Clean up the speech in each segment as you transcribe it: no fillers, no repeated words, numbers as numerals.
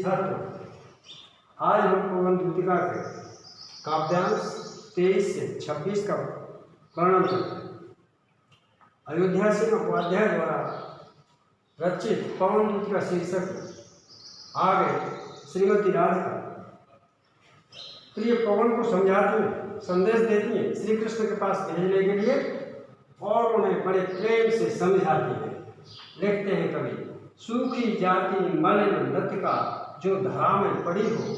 छात्र, आज हम पवन दूतिका के काव्यांश 23 से 26 का वर्णन करते हैं। अयोध्या सिंह उपाध्याय द्वारा रचित पवन दूतिका शीर्षक आगे श्रीमती राधिका प्रिय पवन को समझाती हैं, संदेश देती हैं श्री कृष्ण के पास भेजने के लिए और उन्हें बड़े प्रेम से समझाती हैं। लिखते हैं कवि, सूखी जाती मलिन लतिका जो धरा में पड़ी हो,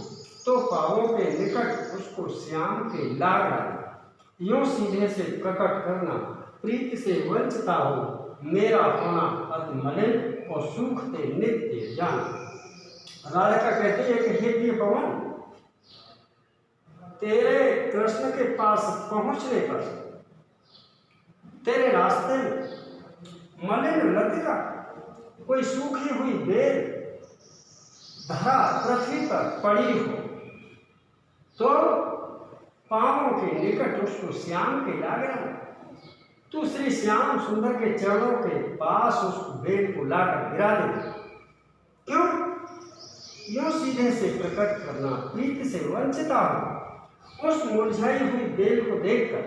तो पावों के निकट उसको श्याम के लाग डालना, यूं सीधे से प्रकट करना, प्रीति से वंचिता हो, मेरा होना अति मलिन और सूखते नित्य जाना। राधिका कहती है कि हे प्रिय पवन, तेरे कृष्ण के पास पहुंचने पर तेरे रास्ते में मलिन लतिका, कोई सूखी हुई बेल धरा पृथ्वी पर पड़ी हो, तो पांवों के निकट उसको श्याम के लागे ना, तू श्री श्याम सुंदर के चरणों के पास उस बेल को लाकर गिरा दे। क्यों? यूं सीधे से प्रकट करना, प्रीति से वंचिता हो, उस मुरझाई हुई बेल को देखकर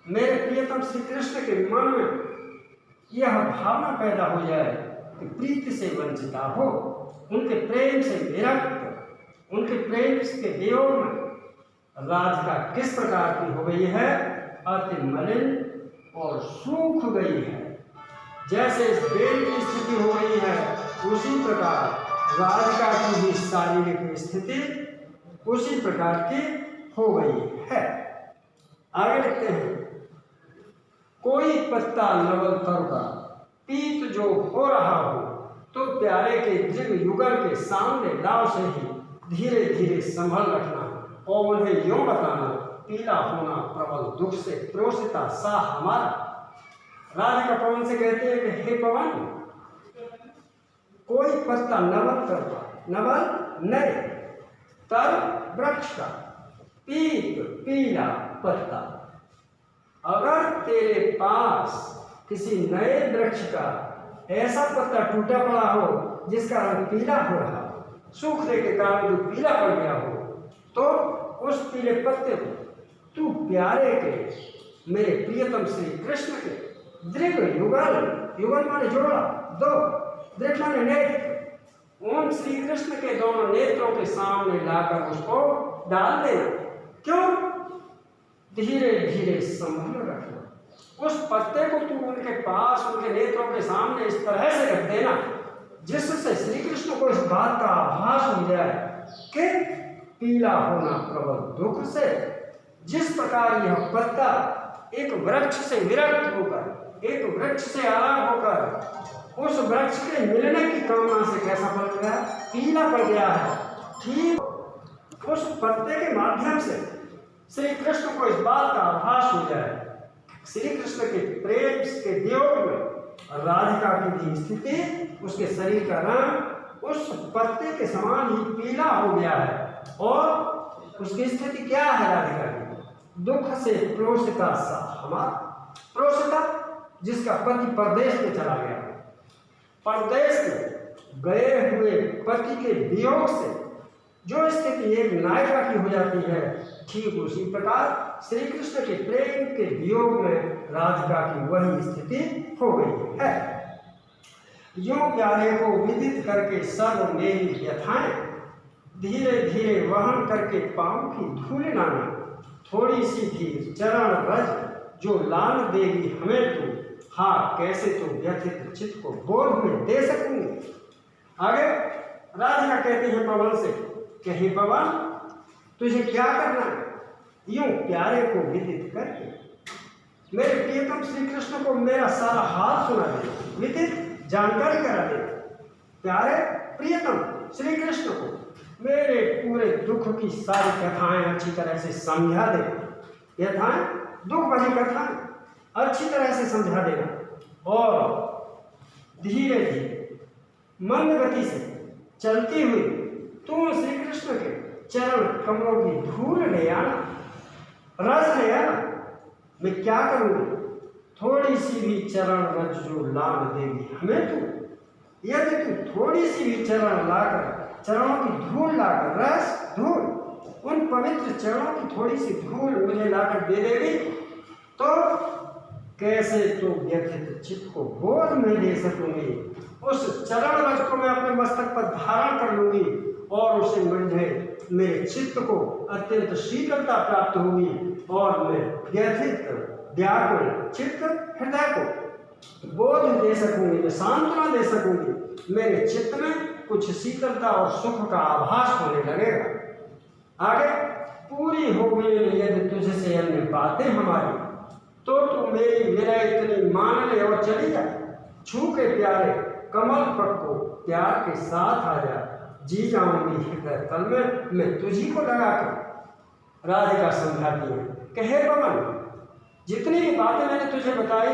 मेरे प्रियतम श्री कृष्ण के मन में यह भावना पैदा हो जाए कि प्रीति से वंचिता हो, उनके प्रेम से विरक्त, उनके प्रेम के वियोग में राधिका किस प्रकार की हो गई है, अति मलिन और सूख गई है। जैसे इस बेल की स्थिति हो गई है, उसी प्रकार राधिका की भी शारीरिक स्थिति उसी प्रकार की हो गई है। आगे लिखते हैं, कोई पत्ता नवल तर का पीत जो हो रहा हो, तो प्यारे के दृढ़ युगल के सामने लाव से ही धीरे धीरे संभल रखना और उन्हें यूं बताना, पीला होना प्रबल दुख से प्रोसिता सा हमारा। राधिका पवन से कहते हैं कि हे पवन, कोई पत्ता नवल तर का, नवल नए, तर वृक्ष का, पीत पीला पत्ता, अगर तेरे पास किसी नए वृक्ष का ऐसा पत्ता टूटा पड़ा हो जिसका रंग पीला हो रहा हो, सूखने के कारण जो पीला पड़ गया हो, तो उस पीले पत्ते को तू प्यारे के मेरे प्रियतम श्री कृष्ण के दृढ़ युगल, युगल माने जोड़ा, दो, दृढ़ माने नेत्र, उन श्री कृष्ण के दोनों नेत्रों के सामने लाकर उसको डाल देना। क्यों? धीरे धीरे संभल रखना, उस पत्ते को तू उनके पास, उनके नेत्रों के सामने इस तरह से रख देना जिससे श्री कृष्ण को इस बात का आभास हो जाए कि पीला होना प्रबल दुख से, जिस प्रकार यह पत्ता एक वृक्ष से विरक्त होकर, एक वृक्ष से अलग होकर उस वृक्ष के मिलने की कामना से कैसा पड़ गया, पीला पड़ गया है, ठीक उस पत्ते के माध्यम से श्री कृष्ण को इस बात का आभास हो जाए, श्री कृष्ण के प्रेम के वियोग में राधिका की भी स्थिति, उसके शरीर का रंग उस पत्ते के समान ही पीला हो गया है। और उसकी स्थिति क्या है राधिका की? दुख से प्रोसिता सा हमारा, प्रोसिता जिसका पति परदेश में चला गया, परदेश में गए हुए पति के वियोग से जो स्थिति एक नायिका की हो जाती है, ठीक उसी प्रकार श्री कृष्ण के प्रेम के वियोग में राधिका की वही स्थिति हो गई है। यूं प्यारे को विदित करके सर्व मेरी व्यथाएं, धीरे धीरे वहन करके पांव की धूल लाना, थोड़ी सी भी चरण रज जो लान देगी हमें तू, हाँ कैसे तो व्यथित चित्त को बोध में दे सकूंगी। आगे राधिका कहती है पवन से कि हे पवन, तुझे क्या करना है? यूं प्यारे को विदित करके मेरे प्रियतम श्री कृष्ण को मेरा सारा हाल सुना दे, विदित जानकारी करा दे। प्यारे प्रियतम श्री कृष्ण को मेरे पूरे दुख की सारी कथाएं अच्छी तरह से समझा दे। कथाएं, दुख भरी कथाएं अच्छी तरह से समझा देना और धीरे धीरे मंद गति से चलती हुई तुम श्री कृष्ण के चरण कमलों की धूल ले आना, रस ले आना। मैं क्या करूँगी? थोड़ी सी भी चरण रज जो लाभ देगी हमें तू, यदि तू थोड़ी सी भी चरण लाकर चरणों की धूल लाकर, रस धूल, उन पवित्र चरणों की थोड़ी सी धूल मुझे लाकर दे देगी तो कैसे तो व्यथित चित्त को बोध में ले सकूंगी। उस चरण रज को मैं अपने मस्तक पर धारण कर लूंगी और उसे मुझे मेरे चित्त को अत्यंत शीतलता प्राप्त होगी और मैं व्यथित व्याकुल चित्त हृदय को बोध दे सकूंगी, मैं सांत्वना दे सकूंगी। मेरे चित्त में कुछ शीतलता और सुख का आभास होने लगेगा। आगे, पूरी हो गई यदि तुझसे अन्य बातें हमारी तो तू मेरी विनय इतनी मान ले और चली जा। छू के प्यारे कमल पग को प्यार के साथ आ जा, जी जाऊंगी हृदय तल में मैं तुझी को लगा कर। राधिका समझाती है कि हे पवन, जितनी भी बातें मैंने तुझे बताई,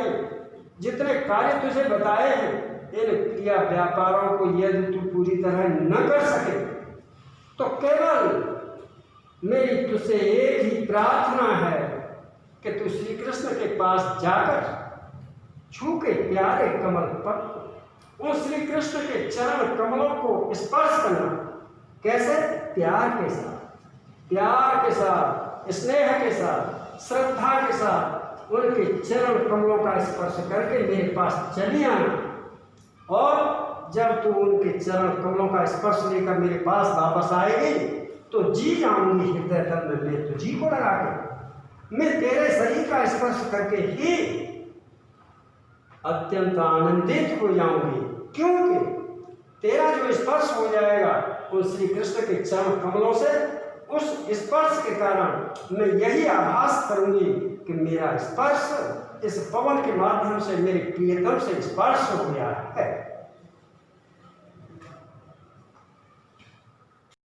जितने कार्य तुझे बताए हैं, इन क्रिया व्यापारों को यदि तू पूरी तरह न कर सके तो केवल मेरी तुझसे एक ही प्रार्थना है कि तू श्री कृष्ण के पास जाकर छू के प्यारे कमल पर उन श्री कृष्ण के चरण कमलों को स्पर्श करना। कैसे? प्यार के साथ, प्यार के साथ, स्नेह के साथ, श्रद्धा के साथ उनके चरण कमलों का स्पर्श करके मेरे पास चली आना। और जब तू उनके चरण कमलों का स्पर्श लेकर मेरे पास वापस आएगी तो जी जाऊंगी हृदय तल में मैं तुझी को लगा के। मैं तेरे शरीर का स्पर्श करके ही अत्यंत आनंदित हो जाऊंगी, क्योंकि तेरा जो स्पर्श हो जाएगा उन श्री कृष्ण के चरण कमलों से, उस स्पर्श के कारण मैं यही आभास करूंगी कि मेरा स्पर्श इस पवन के माध्यम से मेरे प्रियतम से स्पर्श हो गया है।